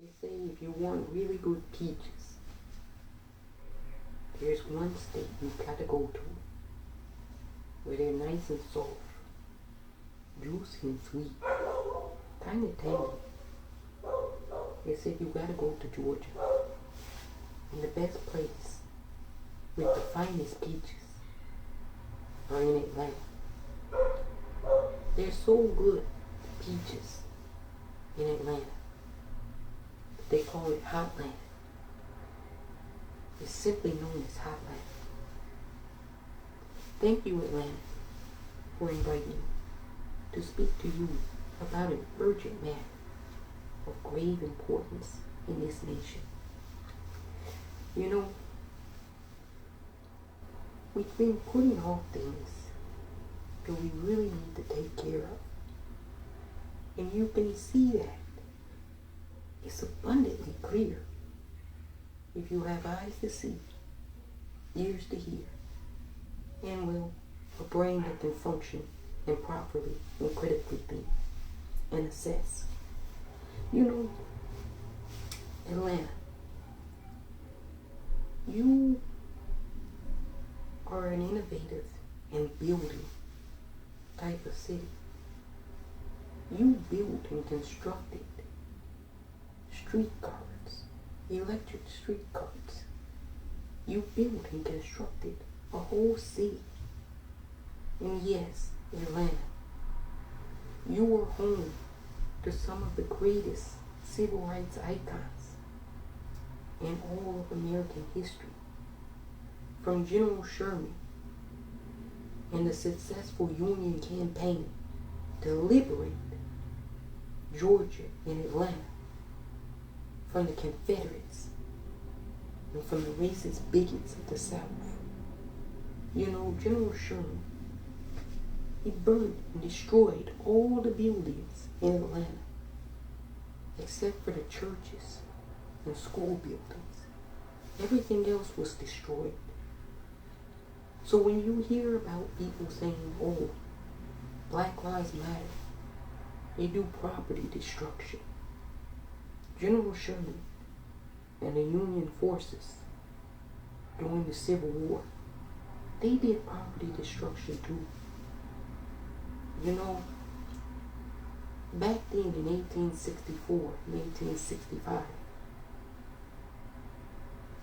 They say if you want really good peaches, there's one state you gotta go to where they're nice and soft, juicy and sweet, kinda tangy. They said you gotta go to Georgia. And the best place with the finest peaches are in Atlanta. They're so good, the peaches in Atlanta. They call it Hotland. It's simply known as Hotland. Thank you, Atlanta, for inviting me to speak to you about an urgent matter of grave importance in this nation. You know, we've been putting off things that we really need to take care of. And you can see that. It's abundantly clear if you have eyes to see, ears to hear, and a brain that can function and properly and critically think and assess. You know, Atlanta, you are an innovative and building type of city. You built and constructed streetcars, electric streetcars. You built and constructed a whole city. And yes, Atlanta, you were home to some of the greatest civil rights icons in all of American history. From General Sherman and the successful Union campaign to liberate Georgia and Atlanta from the Confederates and from the racist bigots of the South. You know, General Sherman, he burned and destroyed all the buildings in Atlanta except for the churches and school buildings. Everything else was destroyed. So when you hear about people saying, oh, Black Lives Matter, they do property destruction. General Sherman and the Union forces during the Civil War, they did property destruction too. You know, back then in 1864 and 1865,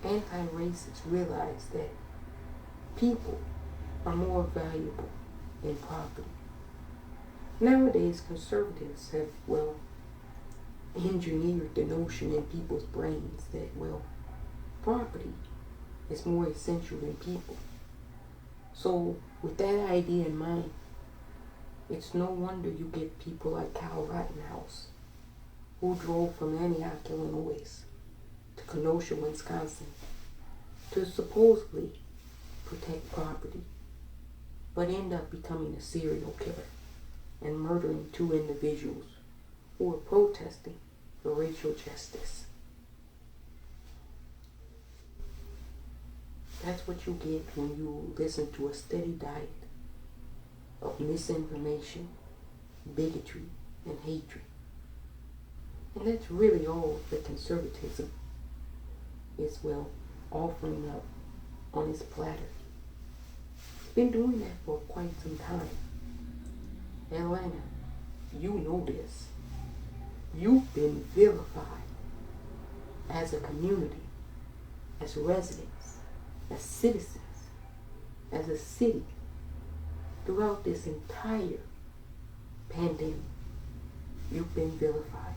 anti-racists realized that people are more valuable than property. Nowadays, conservatives have, engineered the notion in people's brains that, property is more essential than people. So, with that idea in mind, it's no wonder you get people like Kyle Rittenhouse, who drove from Antioch, Illinois to Kenosha, Wisconsin, to supposedly protect property, but end up becoming a serial killer and murdering two individuals who were protesting for racial justice. That's what you get when you listen to a steady diet of misinformation, bigotry, and hatred. And that's really all that conservatism is, offering up on its platter. It's been doing that for quite some time. Atlanta, you know this. You've been vilified as a community, as residents, as citizens, as a city throughout this entire pandemic. You've been vilified.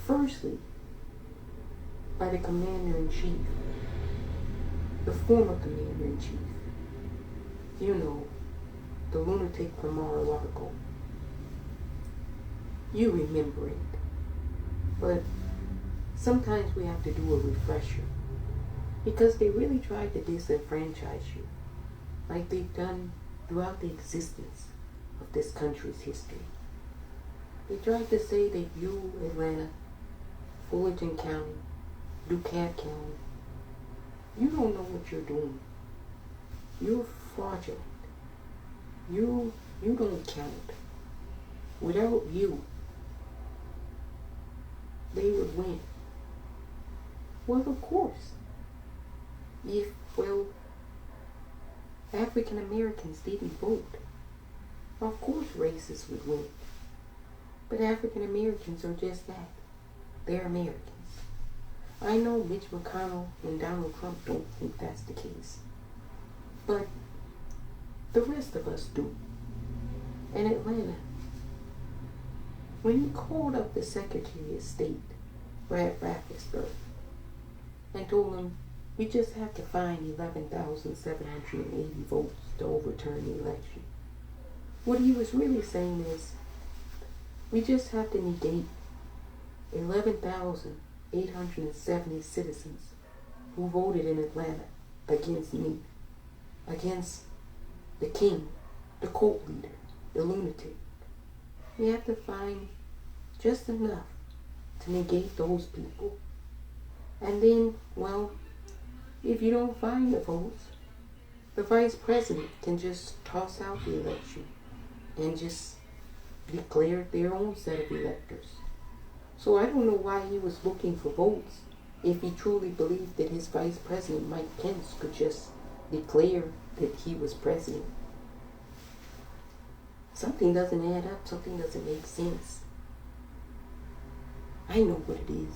Firstly, by the commander-in-chief, the former commander-in-chief. You know, the lunatic from Mar-a-Lago. You remember it. But sometimes we have to do a refresher, because they really tried to disenfranchise you, like they've done throughout the existence of this country's history. They tried to say that you, Atlanta, Fullerton County, DuQuoin County, you don't know what you're doing. You're fraudulent. You don't count. Without you, they would win. Well, of course, if, well, African Americans didn't vote, of course racists would win. But African Americans are just that. They're Americans. I know Mitch McConnell and Donald Trump don't think that's the case. But the rest of us do. In Atlanta, when he called up the Secretary of State, Brad Raffensperger, and told him, we just have to find 11,780 votes to overturn the election. What he was really saying is, we just have to negate 11,870 citizens who voted in Atlanta against me, against the king, the cult leader, the lunatic. We have to find just enough to negate those people. And then, well, if you don't find the votes, the vice president can just toss out the election and just declare their own set of electors. So I don't know why he was looking for votes if he truly believed that his vice president, Mike Pence, could just declare that he was president. Something doesn't add up. Something doesn't make sense. I know what it is.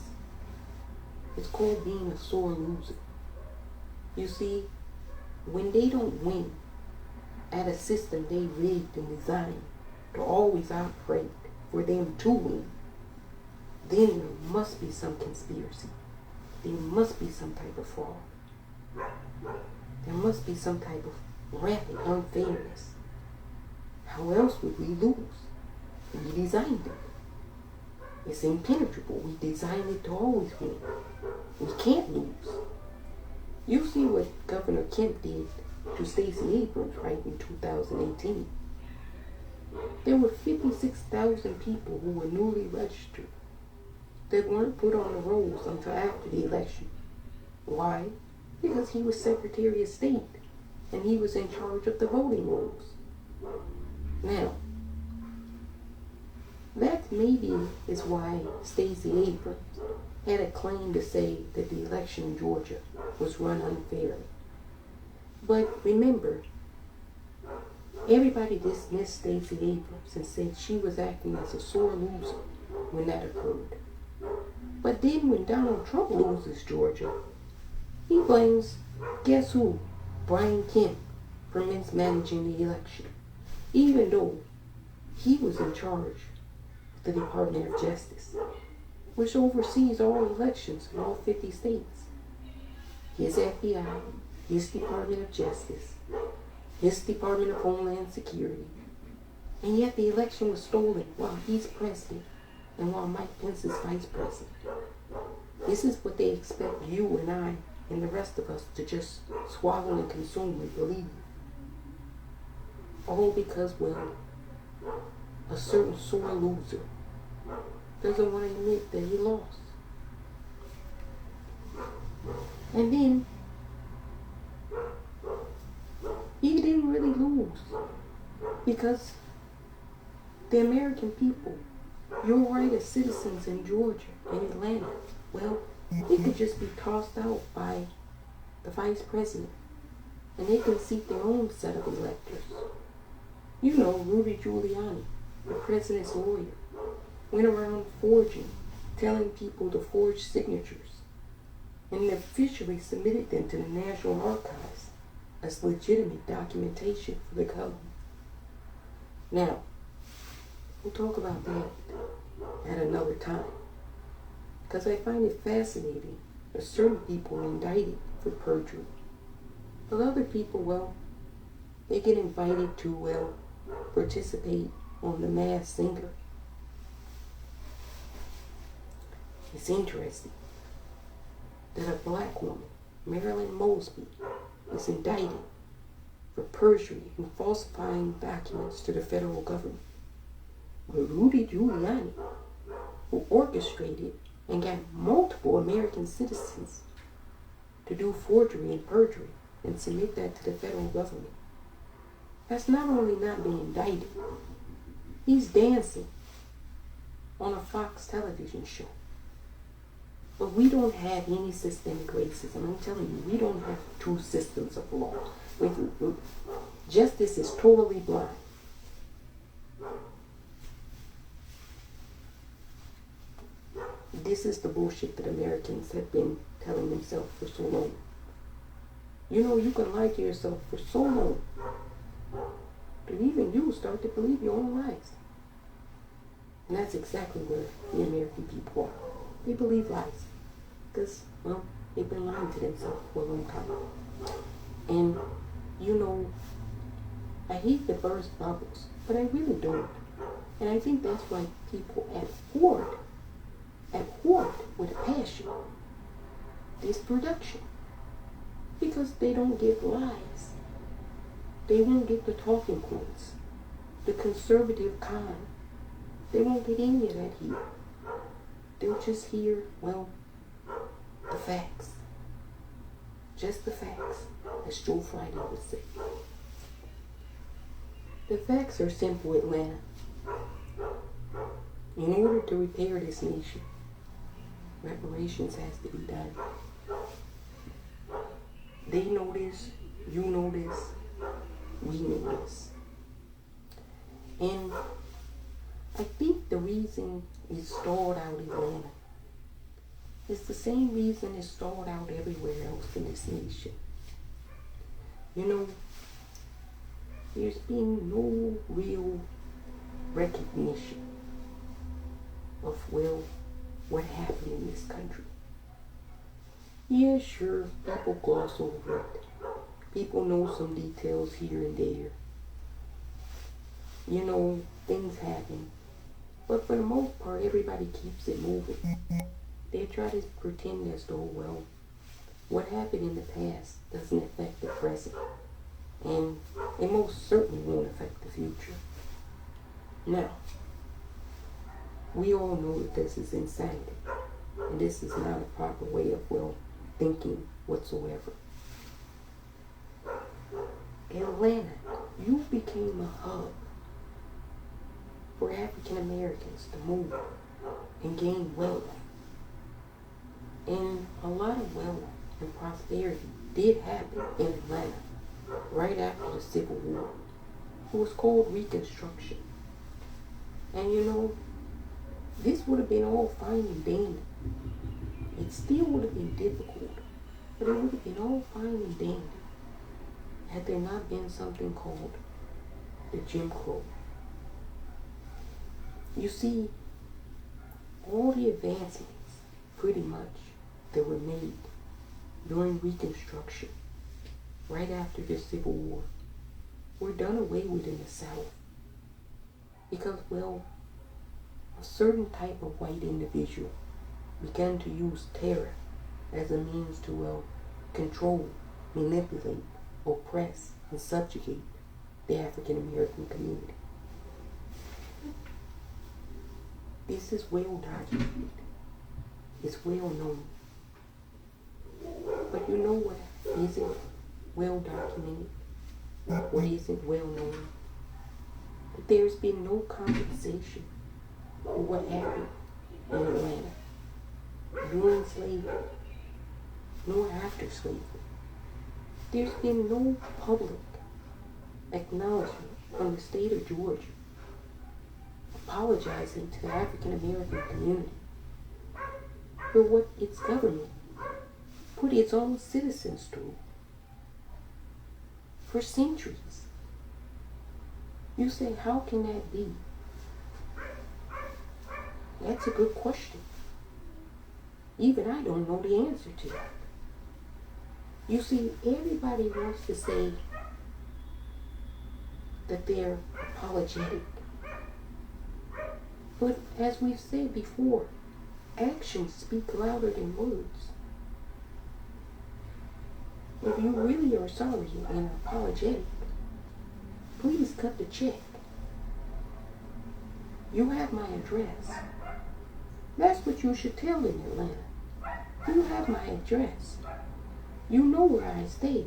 It's called being a sore loser. You see, when they don't win at a system they rigged and designed to always operate for them to win, then there must be some conspiracy. There must be some type of fraud. There must be some type of rampant unfairness. How else would we lose? We designed it. It's impenetrable. We designed it to always win. We can't lose. You see what Governor Kemp did to Stacey Abrams, right, in 2018. There were 56,000 people who were newly registered that weren't put on the rolls until after the election. Why? Because he was Secretary of State and he was in charge of the voting rolls. Now, that maybe is why Stacey Abrams had a claim to say that the election in Georgia was run unfairly. But remember, everybody dismissed Stacey Abrams and said she was acting as a sore loser when that occurred. But then when Donald Trump loses Georgia, he blames, guess who? Brian Kemp for mismanaging the election, even though he was in charge of the Department of Justice, which oversees all elections in all 50 states. His FBI, his Department of Justice, his Department of Homeland Security, and yet the election was stolen while he's president and while Mike Pence is vice president. This is what they expect you and I and the rest of us to just swallow and consume and believe. All because, well, a certain sore loser doesn't want to admit that he lost. And then, he didn't really lose because the American people, your right as citizens in Georgia and Atlanta, well, they could just be tossed out by the vice president and they can seat their own set of electors. You know, Rudy Giuliani, the president's lawyer, went around forging, telling people to forge signatures, and officially submitted them to the National Archives as legitimate documentation for the government. Now, we'll talk about that at another time, because I find it fascinating that certain people are indicted for perjury, but other people, well, they get invited to, well, participate on The Masked Singer. It's interesting that a black woman, Marilyn Mosby, is indicted for perjury and falsifying documents to the federal government. But Rudy Giuliani, who orchestrated and got multiple American citizens to do forgery and perjury and submit that to the federal government, that's not only not being indicted, he's dancing on a Fox television show. But we don't have any systemic racism. I'm telling you, we don't have two systems of law. Justice is totally blind. This is the bullshit that Americans have been telling themselves for so long. You know, you can lie to yourself for so long that even you start to believe your own lies. And that's exactly where the American people are. They believe lies. Because, well, they've been lying to themselves for a long time. And, you know, I hate to burst bubbles, but I really don't. And I think that's why people abhor with a passion this production. Because they don't get lies. They won't get the talking points, the conservative kind. They won't get any of that here. They'll just hear, well, the facts. Just the facts, as Joe Friday would say. The facts are simple, Atlanta. In order to repair this nation, reparations has to be done. They know this, you know this, we know this. And I think the reason it stalled out in Atlanta is the same reason it stalled out everywhere else in this nation. You know, there's been no real recognition of, well, what happened in this country. Yeah, sure, people gloss over it. People know some details here and there. You know, things happen. But for the most part, everybody keeps it moving. They try to pretend as though, well, what happened in the past doesn't affect the present. And it most certainly won't affect the future. Now, we all know that this is insanity. And this is not a proper way of, well, thinking whatsoever. Atlanta, you became a hub for African Americans to move and gain wealth. And a lot of wealth and prosperity did happen in Atlanta right after the Civil War. It was called Reconstruction. And you know, this would have been all fine and dandy. It still would have been difficult, but it would have been all fine and dandy had there not been something called the Jim Crow. You see, all the advancements, pretty much, that were made during Reconstruction, right after the Civil War, were done away with in the South. Because, well, a certain type of white individual began to use terror as a means to, well, control, manipulate, oppress, and subjugate the African American community. This is well documented. It's well known. But you know what isn't well documented? What isn't well known? That there's been no compensation for what happened in Atlanta during slavery, nor after slavery. There's been no public acknowledgement from the state of Georgia apologizing to the African American community for what its government put its own citizens through for centuries. You say, how can that be? That's a good question. Even I don't know the answer to that. You see, everybody wants to say that they're apologetic. But as we've said before, actions speak louder than words. If you really are sorry and apologetic, please cut the check. You have my address. That's what you should tell in Atlanta. You have my address. You know where I stay.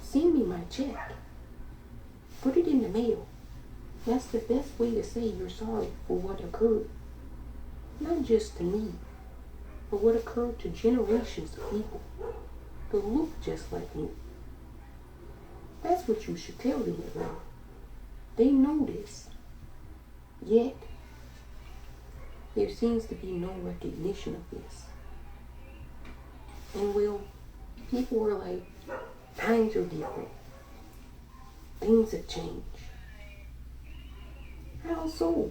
Send me my check. Put it in the mail. That's the best way to say you're sorry for what occurred. Not just to me, but what occurred to generations of people that look just like me. That's what you should tell them about. They know this. Yet, there seems to be no recognition of this. And well, people are like, times are different. Things have changed. How so?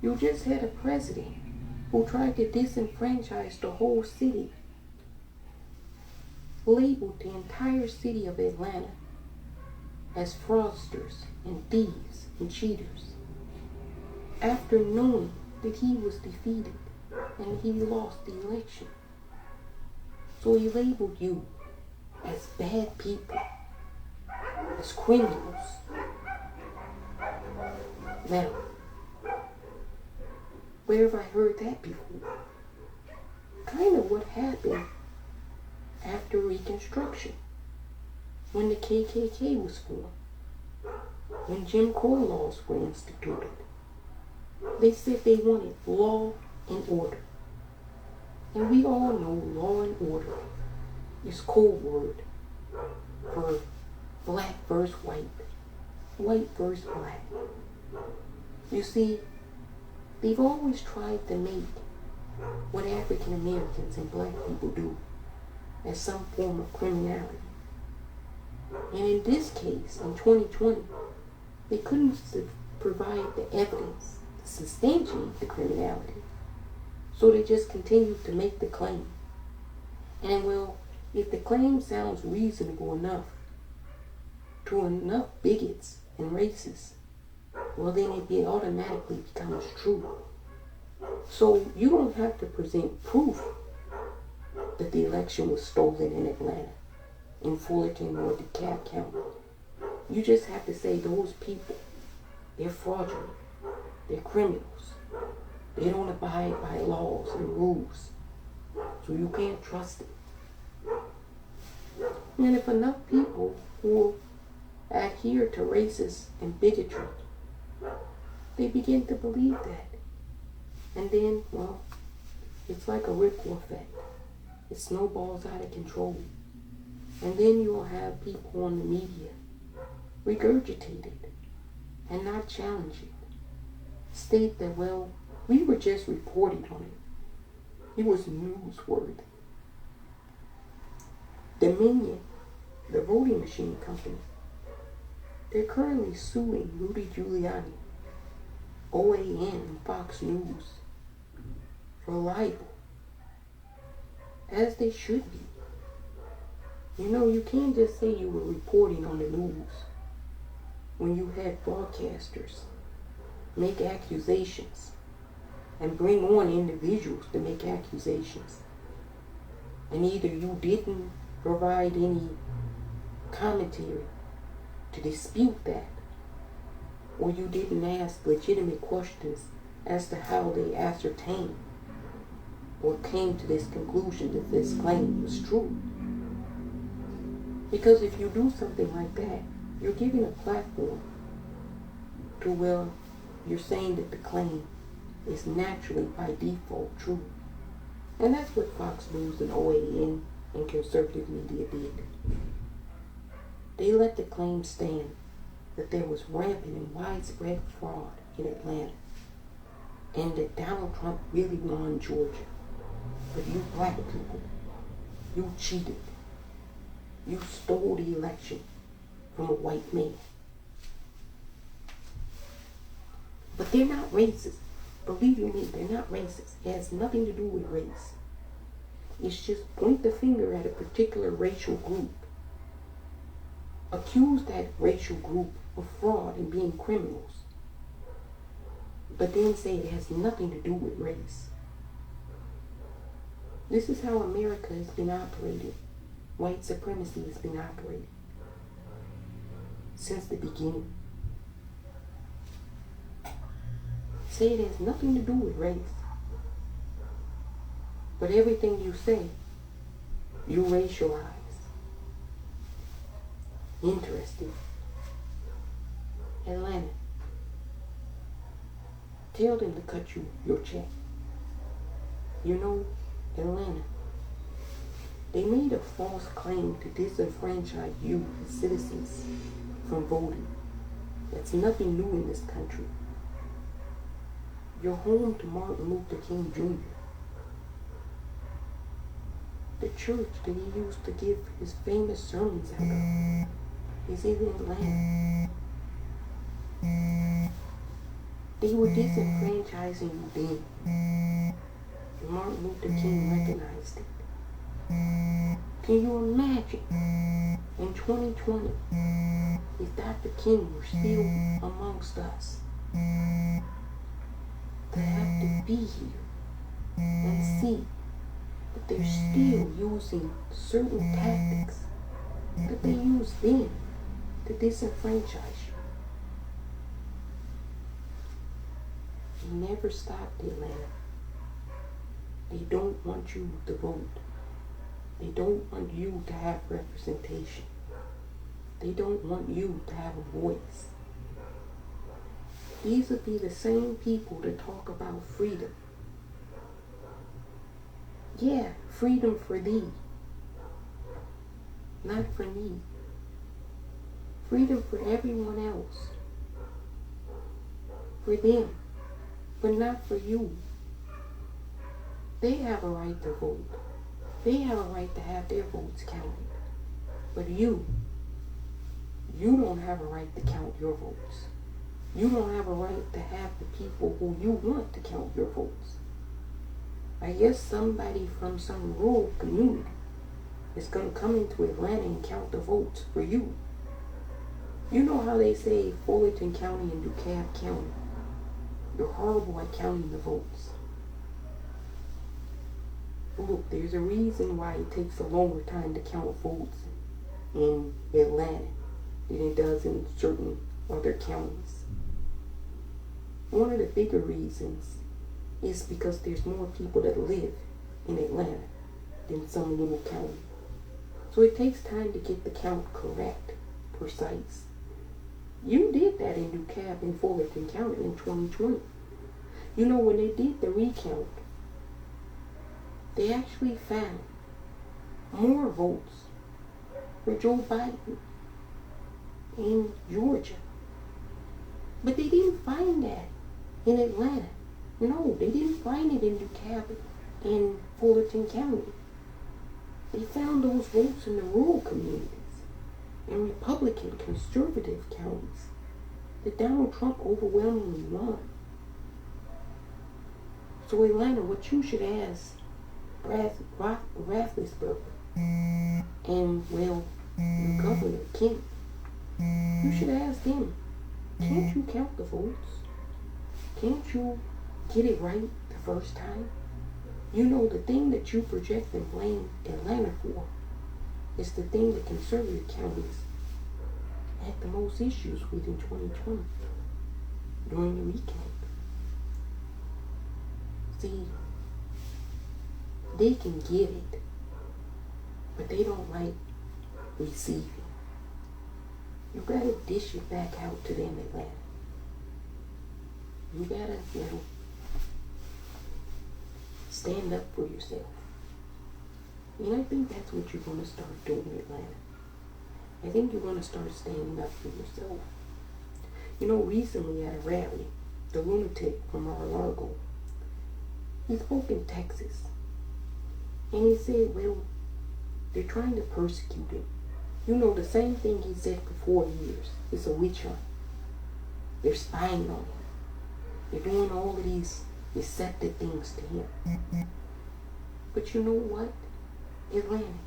You just had a president who tried to disenfranchise the whole city, labeled the entire city of Atlanta as fraudsters and thieves and cheaters, after knowing that he was defeated and he lost the election. So he labeled you as bad people, as criminals. Now, where have I heard that before? Kind of what happened after Reconstruction, when the KKK was formed, when Jim Crow laws were instituted. They said they wanted law and order. And we all know law and order is code word for black versus white, white versus black. You see, they've always tried to make what African Americans and black people do as some form of criminality. And in this case, in 2020, they couldn't provide the evidence to substantiate the criminality. So they just continued to make the claim. And well, if the claim sounds reasonable enough to enough bigots and racists, well then it automatically becomes true. So you don't have to present proof that the election was stolen in Atlanta, in Fullerton or DeKalb County. You just have to say those people, they're fraudulent, they're criminals. They don't abide by laws and rules. So you can't trust them. And if enough people who adhere to racism and bigotry, they begin to believe that. And then, well, it's like a ripple effect. It snowballs out of control. And then you'll have people on the media regurgitate it and not challenge it. State that, well, we were just reporting on it. It was newsworthy. Dominion, the voting machine company, they're currently suing Rudy Giuliani, OAN, and Fox News for libel, as they should be. You know, you can't just say you were reporting on the news when you had broadcasters make accusations and bring on individuals to make accusations. And either you didn't provide any commentary to dispute that, or you didn't ask legitimate questions as to how they ascertained or came to this conclusion that this claim was true. Because if you do something like that, you're giving a platform to, well, you're saying that the claim is naturally by default true. And that's what Fox News and OAN and conservative media did. They let the claim stand that there was rampant and widespread fraud in Atlanta, and that Donald Trump really won Georgia. But you black people, you cheated. You stole the election from a white man. But they're not racist. Believe you me, they're not racist. It has nothing to do with race. It's just point the finger at a particular racial group. Accuse that racial group of fraud and being criminals. But then say it has nothing to do with race. This is how America has been operated. White supremacy has been operated since the beginning. Say it has nothing to do with race. But everything you say, you racialize. Interesting. Atlanta. Tell them to cut you your check. You know, Atlanta, they made a false claim to disenfranchise you as citizens from voting. That's nothing new in this country. You're home to Martin Luther King Jr. The church that he used to give his famous sermons out of is in Atlanta. They were disenfranchising you then, and Martin Luther King recognized it. Can you imagine in 2020 if Dr. King were still amongst us, to have to be here and see that they're still using certain tactics that they used then to disenfranchise you? They never stopped, Atlanta. They don't want you to vote. They don't want you to have representation. They don't want you to have a voice. These would be the same people that talk about freedom. Yeah, freedom for thee, not for me. Freedom for everyone else. For them, but not for you. They have a right to vote. They have a right to have their votes counted. But you don't have a right to count your votes. You don't have a right to have the people who you want to count your votes. I guess somebody from some rural community is going to come into Atlanta and count the votes for you. You know how they say Fullerton County and DeKalb County, you're horrible at counting the votes. Look, there's a reason why it takes a longer time to count votes in Atlanta than it does in certain other counties. One of the bigger reasons is because there's more people that live in Atlanta than some little county. So it takes time to get the count correct, precise. You did that in DeKalb and Fullerton County in 2020. You know, when they did the recount, they actually found more votes for Joe Biden in Georgia. But they didn't find that in Atlanta. No, they didn't find it in DeKalb and Fullerton County. They found those votes in the rural communities, in Republican conservative counties that Donald Trump overwhelmingly won. So Atlanta, what you should ask Rafflesburger and, well, your governor, Kent, you should ask them, can't you count the votes? Can't you get it right the first time? You know, the thing that you project and blame Atlanta for is the thing that conservative counties had the most issues with in 2020 during the recount. See, they can get it, but they don't like receiving. You gotta dish it back out to them, Atlanta. You gotta, stand up for yourself. And I think that's what you're gonna start doing, Atlanta. I think you're gonna start standing up for yourself. You know, recently at a rally, the lunatic from Mar-a-Lago, he spoke in Texas. And he said, well, they're trying to persecute him. You know, the same thing he said for 4 years. It's a witch hunt. They're spying on him. They're doing all of these deceptive things to him. But you know what, Atlanta?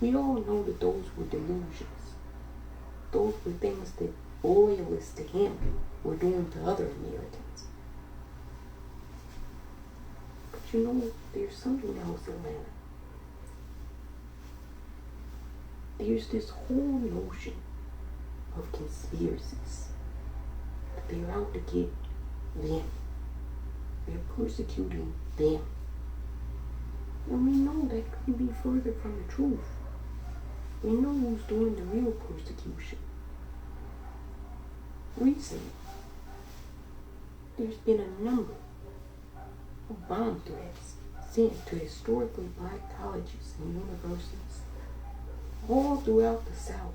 We all know that those were delusions. Those were things that loyalists to him were doing to other Americans. But you know, there's something else, Atlanta. There's this whole notion of conspiracies. That they're out to get them. They're persecuting them. And we know that couldn't be further from the truth. We know who's doing the real persecution. Recently, there's been a number of bomb threats sent to historically black colleges and universities all throughout the South.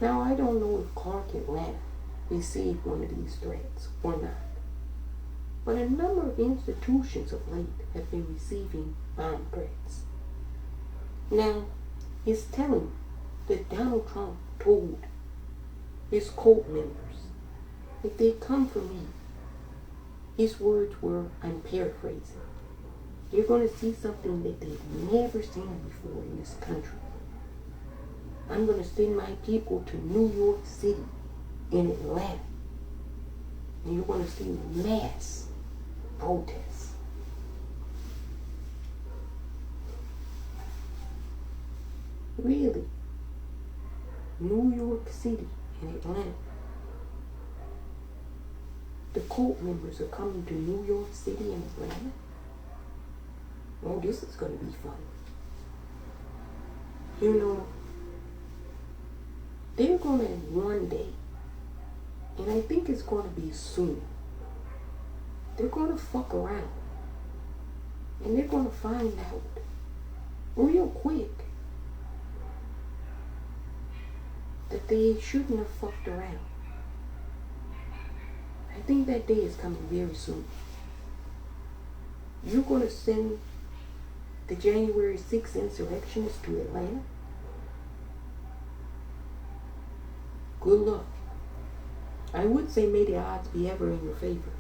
Now, I don't know if Clark Atlanta received one of these threats or not, but a number of institutions of late have been receiving bomb threats. Now, it's telling that Donald Trump told his cult members, if they come for me, his words were, I'm paraphrasing, you're going to see something that they've never seen before in this country. I'm going to send my people to New York City and Atlanta, and you're going to see mass protests. Really? New York City and Atlanta. The cult members are coming to New York City and Atlanta? Oh, this is going to be fun. You know, they're going to one day, and I think it's going to be soon, they're going to fuck around. And they're going to find out real quick that they shouldn't have fucked around. I think that day is coming very soon. You're going to send the January 6th insurrectionists to Atlanta? Good luck. I would say may the odds be ever in your favor,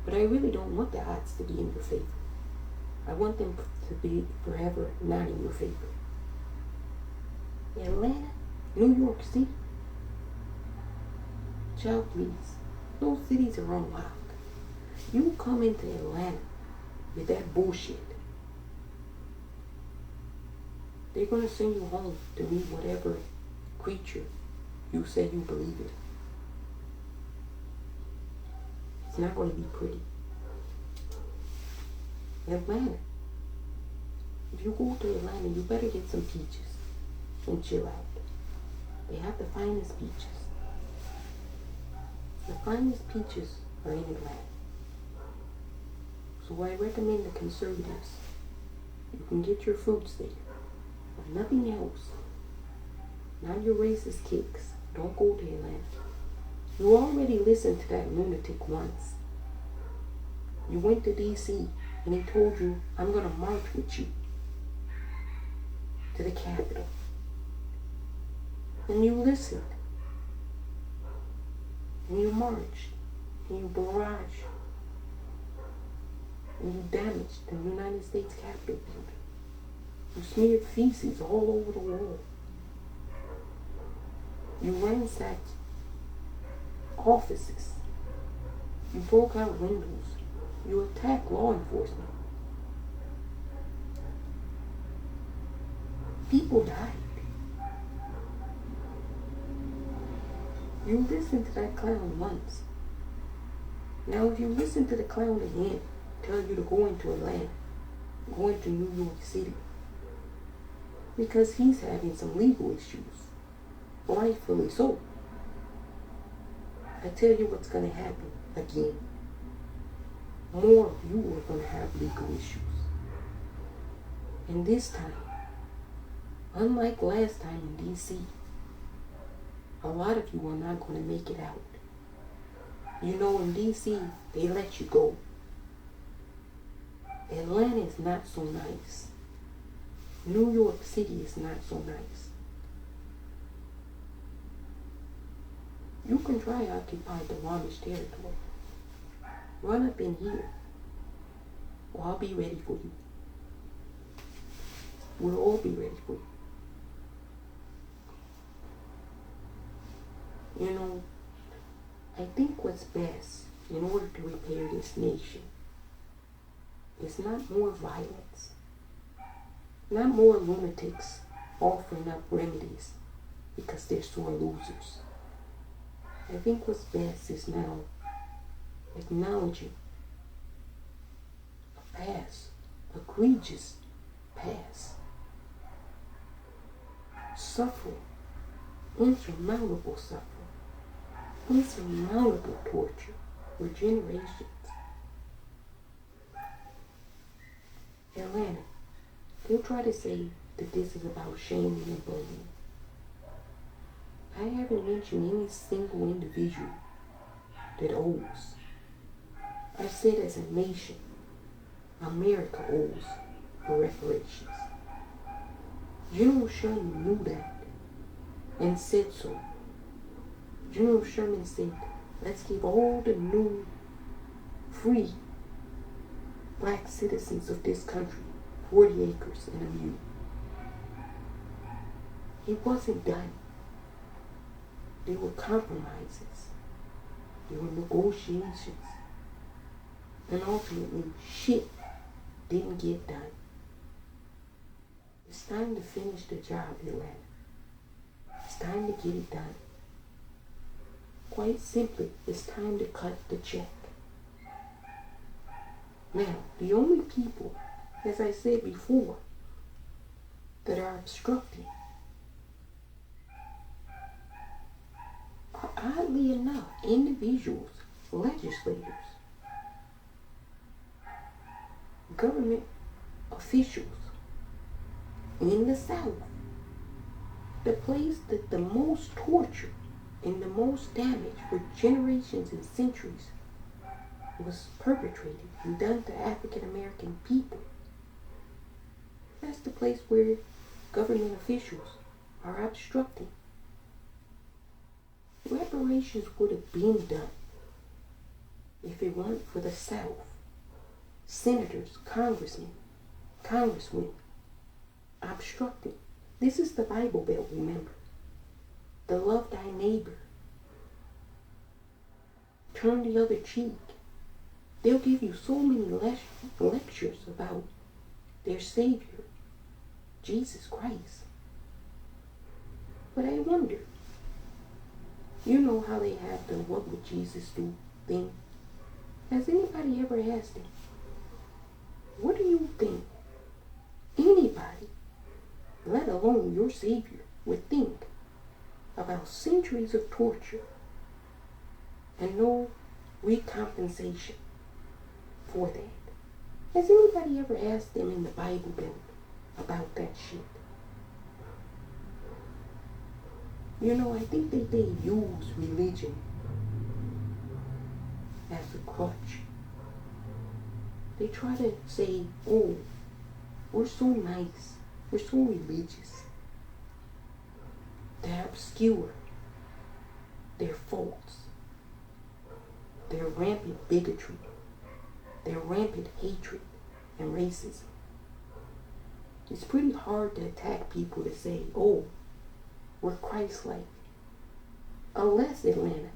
but I really don't want the odds to be in your favor. I want them to be forever not in your favor. Atlanta? New York City? Child, please. Those cities are on lock. You come into Atlanta with that bullshit, they're going to send you home to meet whatever creature you say you believe in. It's not going to be pretty. Atlanta. If you go to Atlanta, you better get some peaches and chill out. They have the finest peaches. The finest peaches are in Atlanta. So I recommend the conservatives. You can get your fruits there, but nothing else. Not your racist kicks. Don't go to Atlanta. You already listened to that lunatic once. You went to D.C. and he told you, I'm going to march with you to the Capitol. And you listened. And you marched. And you barraged. And you damaged the United States Capitol building. You smeared feces all over the wall. You ransacked offices. You broke out windows. You attacked law enforcement. People died. You listened to that clown once. Now if you listen to the clown again, tell you to go into Atlanta, go into New York City, because he's having some legal issues, rightfully so. I tell you what's going to happen again. More of you are going to have legal issues. And this time, unlike last time in D.C., a lot of you are not going to make it out. You know, in D.C., they let you go. Atlanta is not so nice. New York City is not so nice. You can try occupy the Amish territory. Run up in here. Or I'll be ready for you. We'll all be ready for you. You know, I think what's best in order to repair this nation is not more violence, not more lunatics offering up remedies because they're sore losers. I think what's best is now acknowledging a past, egregious past, suffering, insurmountable suffering, insurmountable torture for generations. Atlanta, they'll try to say that this is about shaming and bullying. I haven't mentioned any single individual that owes. I said as a nation, America owes for reparations. General Sherman knew that and said so. General Sherman said, let's give all the new, free black citizens of this country 40 acres and a mule. It wasn't done. There were compromises. There were negotiations. And ultimately, shit didn't get done. It's time to finish the job, Atlanta. It's time to get it done. Quite simply, it's time to cut the check. Now, the only people, as I said before, that are obstructing are, oddly enough, individuals, legislators, government officials in the South. The place that the most torture and the most damage for generations and centuries was perpetrated and done to African American people. That's the place where government officials are obstructing. Reparations would have been done if it weren't for the South. Senators, congressmen, congresswomen obstructing. This is the Bible Belt, remember. The love thy neighbor. Turn the other cheek. They'll give you so many lectures about their Savior, Jesus Christ. But I wonder, you know how they have the what would Jesus do thing? Has anybody ever asked him, what do you think anybody, let alone your Savior, would think about centuries of torture and no recompensation for that? Has anybody ever asked them in the Bible Belt about that shit? You know, I think that they use religion as a crutch. They try to say, oh, we're so nice, we're so religious. They obscure their faults, their rampant bigotry, their rampant hatred and racism. It's pretty hard to attack people to say, oh, we're Christ-like. Unless, Atlanta,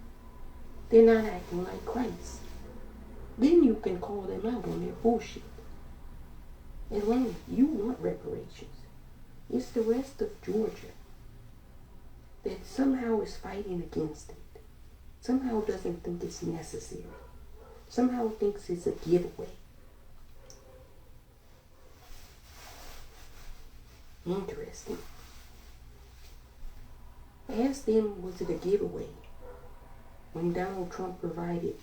they're not acting like Christ. Then you can call them out on their bullshit. Atlanta, you want reparations. It's the rest of Georgia that somehow is fighting against it. Somehow doesn't think it's necessary. Somehow thinks it's a giveaway. Interesting. Ask them, was it a giveaway when Donald Trump provided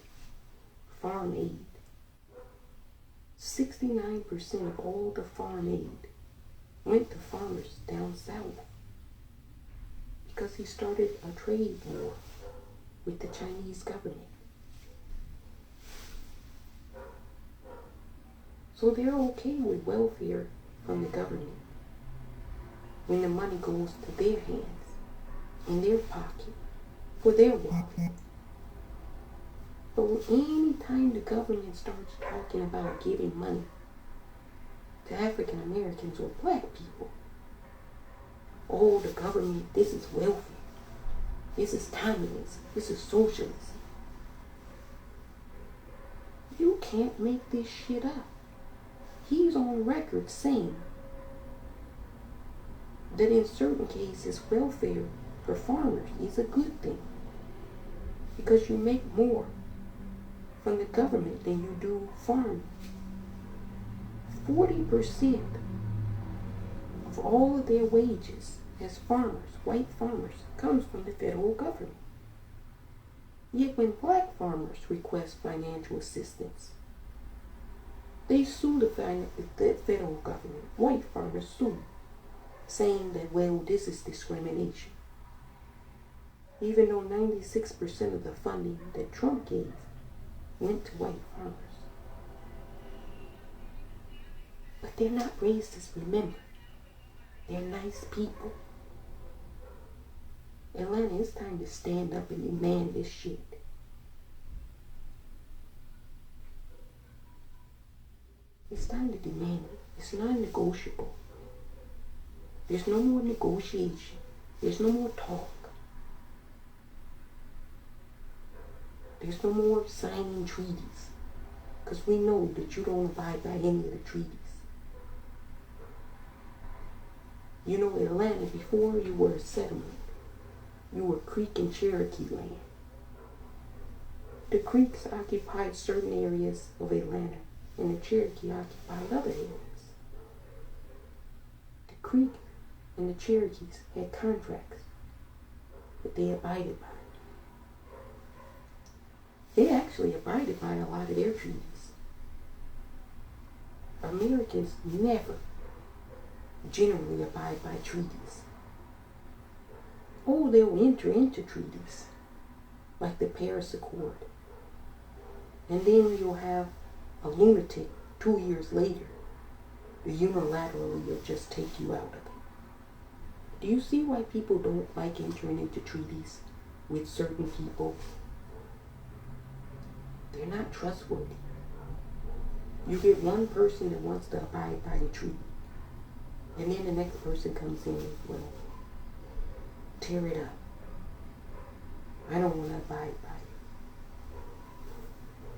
farm aid? 69% of all the farm aid went to farmers down south because he started a trade war with the Chinese government. So they're okay with welfare from the government when the money goes to their hands, in their pocket, for their wallet. But any time the government starts talking about giving money to African Americans or black people, oh, the government, this is welfare. This is communism. This is socialism. You can't make this shit up. He's on record saying that in certain cases, welfare for farmers is a good thing because you make more from the government than you do farming. 40% of all of their wages as farmers, white farmers, comes from the federal government. Yet when black farmers request financial assistance, They sued the federal government. White farmers sued, saying that, well, this is discrimination. Even though 96% of the funding that Trump gave went to white farmers. But they're not racist, remember. They're nice people. Atlanta, it's time to stand up and demand this shit. It's time to demand it. It's non-negotiable. There's no more negotiation. There's no more talk. There's no more signing treaties. Because we know that you don't abide by any of the treaties. You know, Atlanta, before you were a settlement, you were Creek and Cherokee land. The Creeks occupied certain areas of Atlanta, and the Cherokee occupied other areas. The Creek and the Cherokees had contracts that they abided by. They actually abided by a lot of their treaties. Americans never generally abide by treaties. Oh, they'll enter into treaties, like the Paris Accord. And then you'll have a lunatic 2 years later who unilaterally will just take you out of it. Do you see why people don't like entering into treaties with certain people? They're not trustworthy. You get one person that wants to abide by the treaty, and then the next person comes in and, well, tear it up. I don't want to abide by it.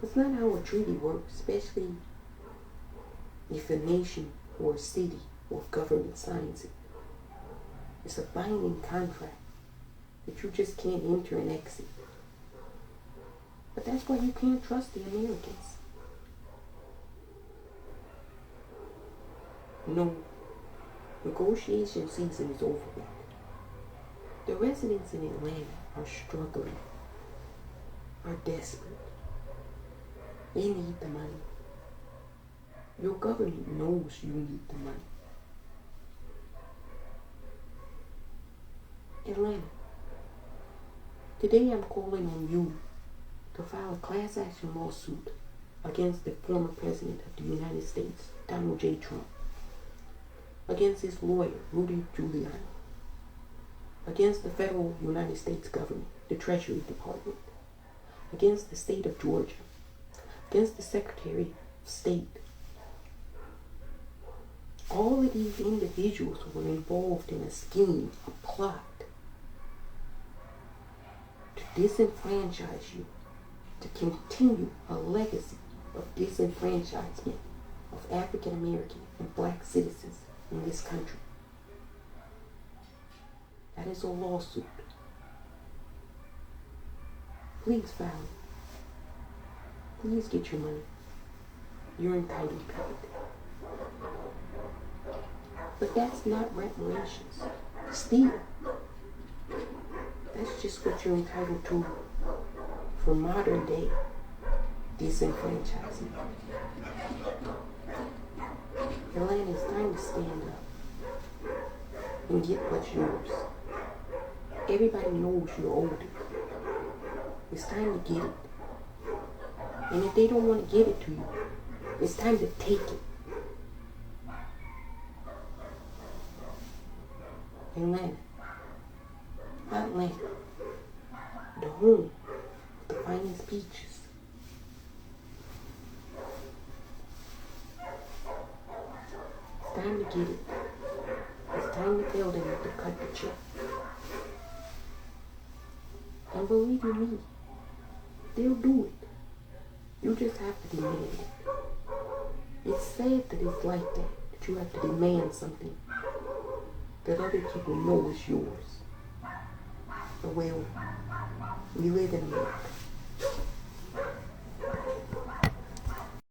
That's not how a treaty works, especially if a nation or a city or government signs it. It's a binding contract that you just can't enter and exit. But that's why you can't trust the Americans. No, negotiation season is over with. The residents in Atlanta are struggling, are desperate. They need the money. Your government knows you need the money. Atlanta, today I'm calling on you to file a class action lawsuit against the former president of the United States, Donald J. Trump, against his lawyer, Rudy Giuliani, against the federal United States government, the Treasury Department, against the state of Georgia, against the Secretary of State. All of these individuals were involved in a scheme, a plot, to disenfranchise you, to continue a legacy of disenfranchisement of African American and black citizens in this country. That is a lawsuit. Please file it. Please get your money. You're entitled to it. But that's not reparations. Still, that's just what you're entitled to for modern day disenfranchisement. Atlanta, it's time to stand up and get what's yours. Everybody knows you're owed it. It's time to get it. And if they don't want to give it to you, it's time to take it. Atlanta, Atlanta, the home of the finest peaches. It's time to get it. It's time to tell them to cut the check. And believe you me, they'll do it. You just have to demand it. It's sad that it's like that you have to demand something that other people know is yours. But well, we live in America.